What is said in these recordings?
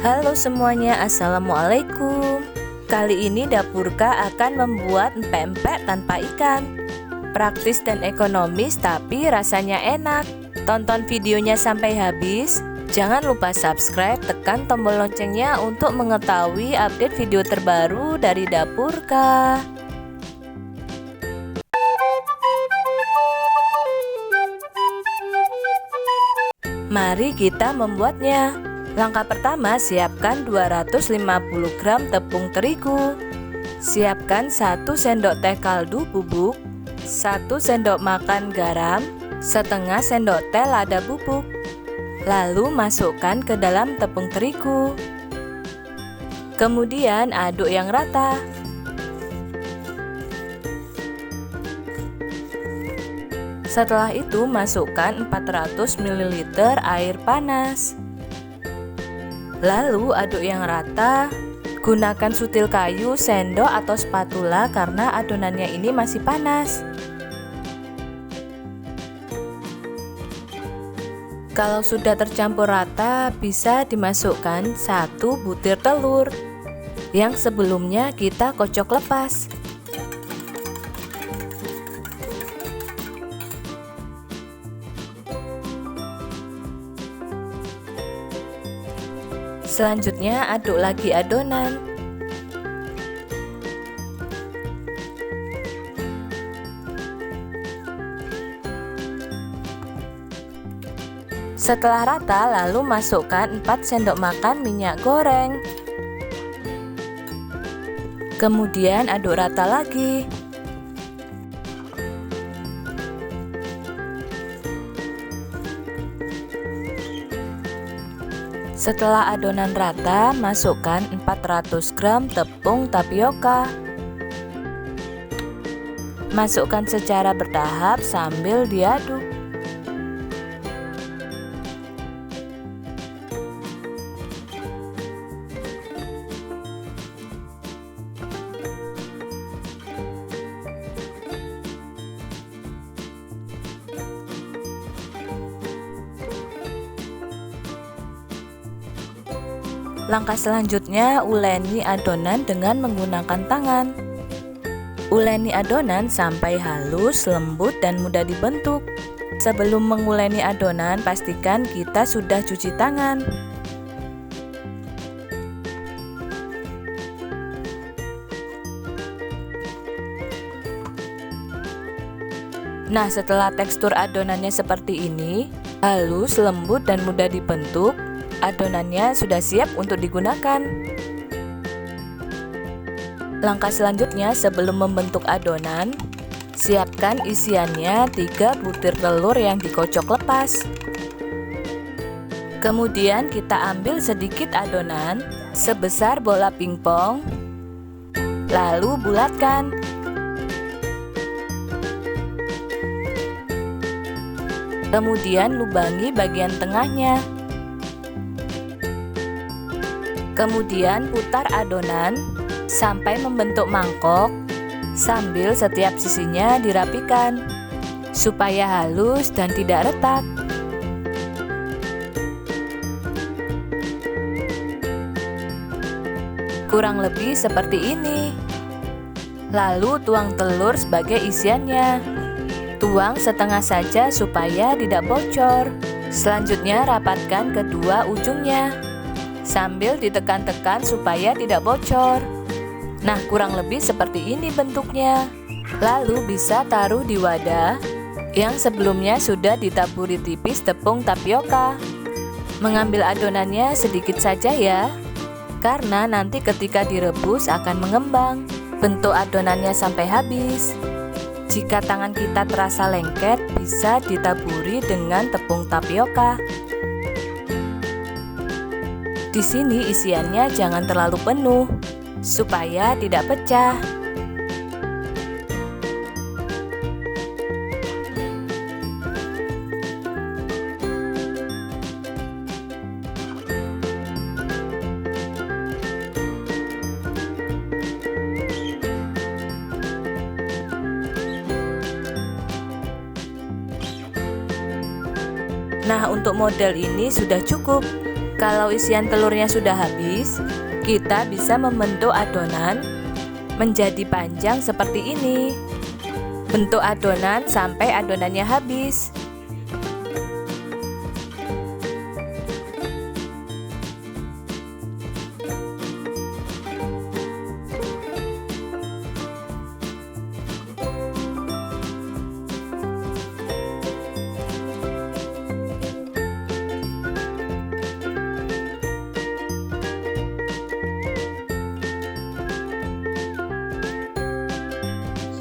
Halo semuanya, assalamualaikum. Kali ini Dapurka akan membuat empek-empek tanpa ikan. Praktis dan ekonomis tapi rasanya enak. Tonton videonya sampai habis. Jangan lupa subscribe, tekan tombol loncengnya untuk mengetahui update video terbaru dari Dapurka. Mari kita membuatnya. Langkah pertama, siapkan 250 gram tepung terigu. Siapkan 1 sendok teh kaldu bubuk, 1 sendok makan garam, setengah sendok teh lada bubuk. Lalu masukkan ke dalam tepung terigu. Kemudian aduk yang rata. Setelah itu masukkan 400 ml air panas. Lalu aduk yang rata. Gunakan sutil kayu, sendok atau spatula karena adonannya ini masih panas. Kalau sudah tercampur rata, bisa dimasukkan 1 butir telur yang sebelumnya kita kocok lepas. Selanjutnya aduk lagi adonan. Setelah rata, lalu masukkan 4 sendok makan minyak goreng. Kemudian aduk rata lagi. Setelah adonan rata, masukkan 400 gram tepung tapioka. Masukkan secara bertahap sambil diaduk. Langkah selanjutnya, uleni adonan dengan menggunakan tangan. Uleni adonan sampai halus, lembut, dan mudah dibentuk. Sebelum menguleni adonan, pastikan kita sudah cuci tangan. Nah, setelah tekstur adonannya seperti ini, halus, lembut, dan mudah dibentuk, adonannya sudah siap untuk digunakan. Langkah selanjutnya, sebelum membentuk adonan, siapkan isiannya 3 butir telur yang dikocok lepas. Kemudian kita ambil sedikit adonan sebesar bola pingpong, lalu bulatkan. Kemudian lubangi bagian tengahnya. Kemudian putar adonan sampai membentuk mangkok, sambil setiap sisinya dirapikan supaya halus dan tidak retak. Kurang lebih seperti ini. Lalu tuang telur sebagai isiannya. Tuang setengah saja supaya tidak bocor. Selanjutnya rapatkan kedua ujungnya sambil ditekan-tekan supaya tidak bocor. Nah, kurang lebih seperti ini bentuknya. Lalu bisa taruh di wadah yang sebelumnya sudah ditaburi tipis tepung tapioka. Mengambil adonannya sedikit saja ya, karena nanti ketika direbus akan mengembang. Bentuk adonannya sampai habis. Jika tangan kita terasa lengket, bisa ditaburi dengan tepung tapioka. Di sini isiannya jangan terlalu penuh supaya tidak pecah. Nah, untuk model ini sudah cukup. Kalau isian telurnya sudah habis, kita bisa membentuk adonan menjadi panjang seperti ini. Bentuk adonan sampai adonannya habis.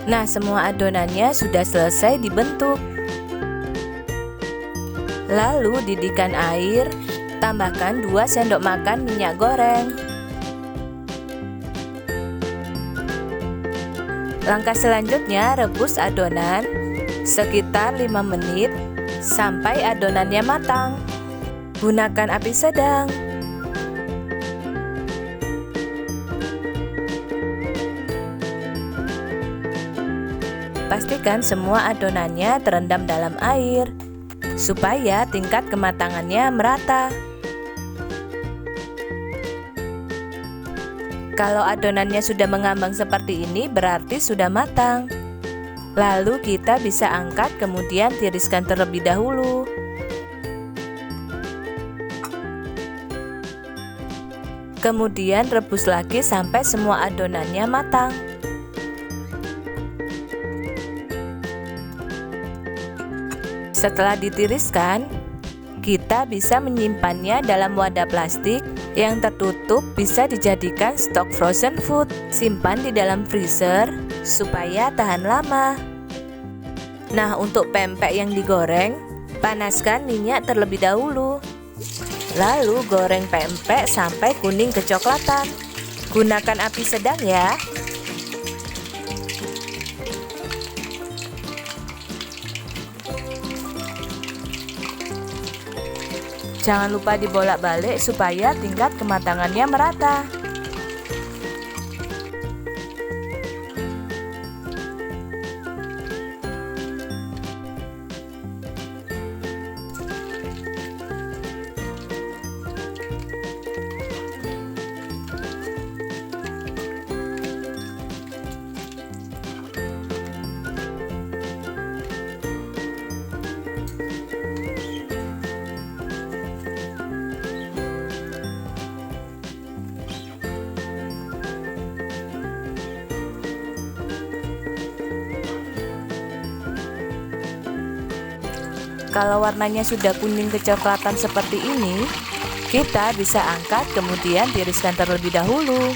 Nah, semua adonannya sudah selesai dibentuk. Lalu didihkan air, tambahkan 2 sendok makan minyak goreng. Langkah selanjutnya, rebus adonan sekitar 5 menit sampai adonannya matang. Gunakan api sedang. Pastikan semua adonannya terendam dalam air supaya tingkat kematangannya merata. Kalau adonannya sudah mengambang seperti ini, berarti sudah matang. Lalu kita bisa angkat, kemudian tiriskan terlebih dahulu. Kemudian rebus lagi sampai semua adonannya matang. Setelah ditiriskan, kita bisa menyimpannya dalam wadah plastik yang tertutup, bisa dijadikan stok frozen food. Simpan di dalam freezer supaya tahan lama. Nah, untuk pempek yang digoreng, panaskan minyak terlebih dahulu. Lalu goreng pempek sampai kuning kecoklatan. Gunakan api sedang ya. Jangan lupa dibolak-balik supaya tingkat kematangannya merata. Kalau warnanya sudah kuning kecoklatan seperti ini, kita bisa angkat, kemudian tiriskan terlebih dahulu.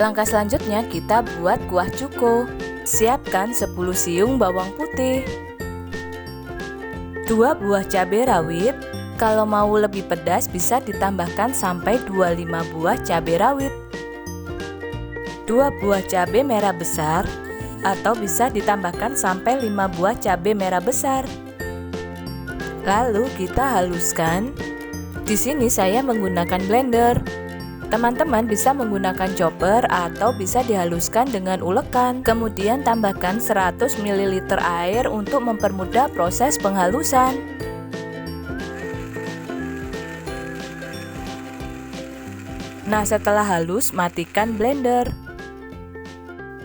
Langkah selanjutnya kita buat kuah cuko. Siapkan 10 siung bawang putih, 2 buah cabai rawit. Kalau mau lebih pedas bisa ditambahkan sampai 25 buah cabai rawit. 2 buah cabai merah besar atau bisa ditambahkan sampai 5 buah cabai merah besar. Lalu kita haluskan. Di sini saya menggunakan blender. Teman-teman bisa menggunakan chopper atau bisa dihaluskan dengan ulekan. Kemudian tambahkan 100 ml air untuk mempermudah proses penghalusan. Nah, setelah halus, matikan blender.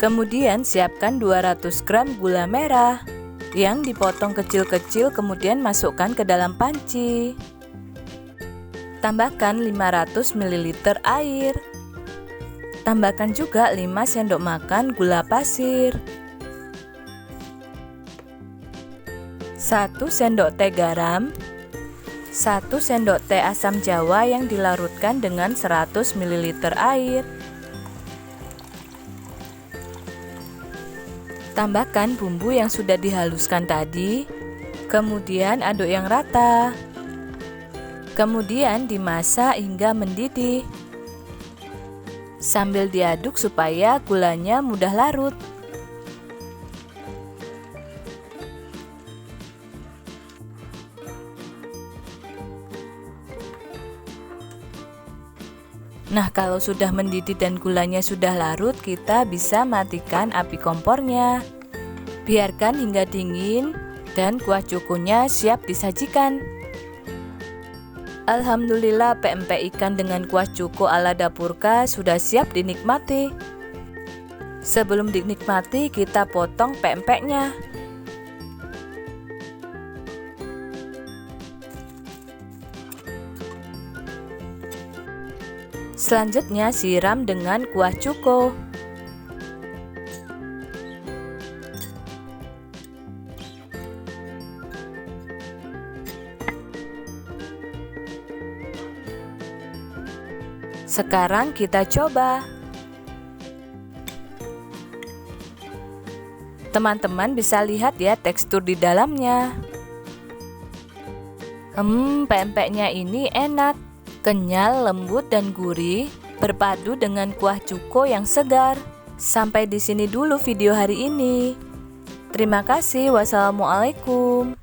Kemudian siapkan 200 gram gula merah yang dipotong kecil-kecil, kemudian masukkan ke dalam panci. Tambahkan 500 ml air. Tambahkan juga 5 sendok makan gula pasir, 1 sendok teh garam, 1 sendok teh asam jawa yang dilarutkan dengan 100 ml air. Tambahkan bumbu yang sudah dihaluskan tadi, kemudian aduk yang rata. Kemudian dimasak hingga mendidih. Sambil diaduk supaya gulanya mudah larut. Nah, kalau sudah mendidih dan gulanya sudah larut, kita bisa matikan api kompornya. Biarkan hingga dingin dan kuah cukonya siap disajikan. Alhamdulillah, pempek ikan dengan kuah cuko ala Dapurka sudah siap dinikmati. Sebelum dinikmati, kita potong pempeknya. Selanjutnya siram dengan kuah cuko. Sekarang kita coba. Teman-teman bisa lihat ya tekstur di dalamnya. Pempeknya ini enak. Kenyal, lembut, dan gurih, berpadu dengan kuah cuko yang segar. Sampai di sini dulu video hari ini. Terima kasih. Wassalamualaikum.